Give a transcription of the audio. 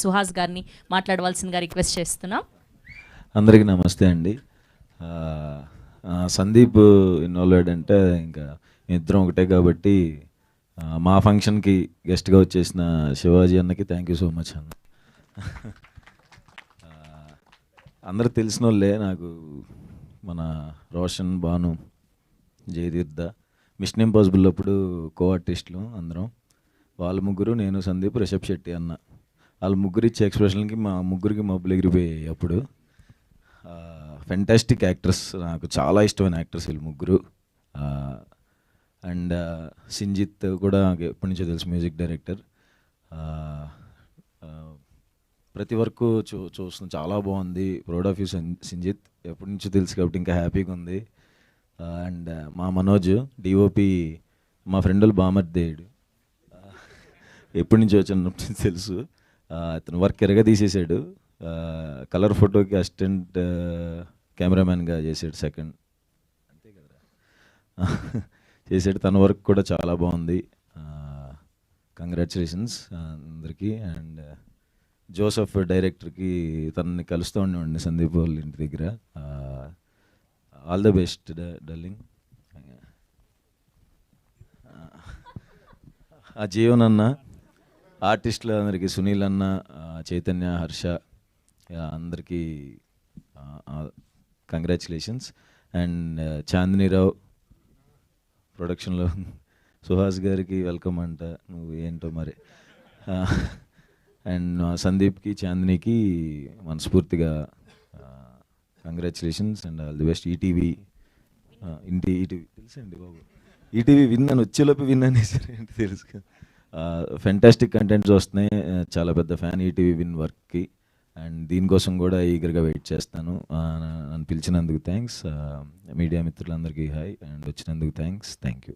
సుహాస్ గారిని మాట్లాడవలసిందిగా రిక్వెస్ట్ చేస్తున్నాం. అందరికీ నమస్తే అండి. సందీప్ ఇన్వాల్వ్డ్ అంటే ఇంకా ఇద్దరం ఒకటే కాబట్టి మా ఫంక్షన్కి గెస్ట్గా వచ్చేసిన శివాజీ అన్నకి థ్యాంక్ యూ సో మచ్ అన్న. అందరూ తెలిసిన వాళ్ళే నాకు, మన రోషన్, భాను, జయతీర్థ, మిషన్ ఇంపాసిబుల్ అప్పుడు కో ఆర్టిస్టులు అందరం. వాళ్ళ ముగ్గురు, నేను, సందీప్, రిషబ్ శెట్టి అన్న, వాళ్ళ ముగ్గురు ఇచ్చే ఎక్స్ప్రెషన్కి మా ముగ్గురికి మబ్బులు ఎగిరిపోయాయి అప్పుడు. ఫెంటాస్టిక్ యాక్టర్స్, నాకు చాలా ఇష్టమైన యాక్టర్స్ వీళ్ళు ముగ్గురు. అండ్ సింజిత్ కూడా నాకు ఎప్పటి నుంచో తెలుసు, మ్యూజిక్ డైరెక్టర్. ప్రతి వర్క్ చూస్తున్నాం, చాలా బాగుంది. ప్రౌడ్ ఆఫ్ యూ సింజిత్, ఎప్పటి నుంచో తెలుసు కాబట్టి ఇంకా హ్యాపీగా ఉంది. అండ్ మా మనోజ్ డిఓపి, మా ఫ్రెండ్ వాళ్ళు బామర్దేయుడు, ఎప్పటి నుంచో వచ్చినప్పుడు తెలుసు. అతను వర్క్ ఎరగా తీసేసాడు. కలర్ ఫోటోకి అసిస్టెంట్ కెమెరామ్యాన్గా చేసాడు, సెకండ్ అంతే కదరా చేసాడు. తన వర్క్ కూడా చాలా బాగుంది. కంగ్రాచులేషన్స్ అందరికీ. అండ్ జోసఫ్ డైరెక్టర్కి, తనని కలుస్తూ ఉండేవాడిని సందీప్ వాళ్ళ ఇంటి దగ్గర. All the best darling. ఆ జీవన్ అన్న, ఆర్టిస్టులు అందరికీ, సునీల్ అన్న, చైతన్య, హర్ష, అందరికీ కంగ్రాచులేషన్స్. అండ్ చాందినీరావు ప్రొడక్షన్లో, సుహాస్ గారికి వెల్కమ్ అంట, నువ్వు ఏంటో మరి. అండ్ సందీప్కి, చాందినికి మనస్ఫూర్తిగా congratulations and all the best. ETV తెలుసండి బాబు, ఈటీవీ విన్ అని వచ్చేలోపు విన్ అనేసారు ఏంటి తెలుసు. ఫెంటాస్టిక్ కంటెంట్స్ వస్తున్నాయి, చాలా పెద్ద ఫ్యాన్ ఈటీవీ విన్ వర్క్కి. అండ్ దీనికోసం కూడా ఈగర్గా వెయిట్ చేస్తాను. నన్ను పిలిచినందుకు థ్యాంక్స్. మీడియా మిత్రులందరికీ హాయ్, అండ్ వచ్చినందుకు థ్యాంక్ యూ.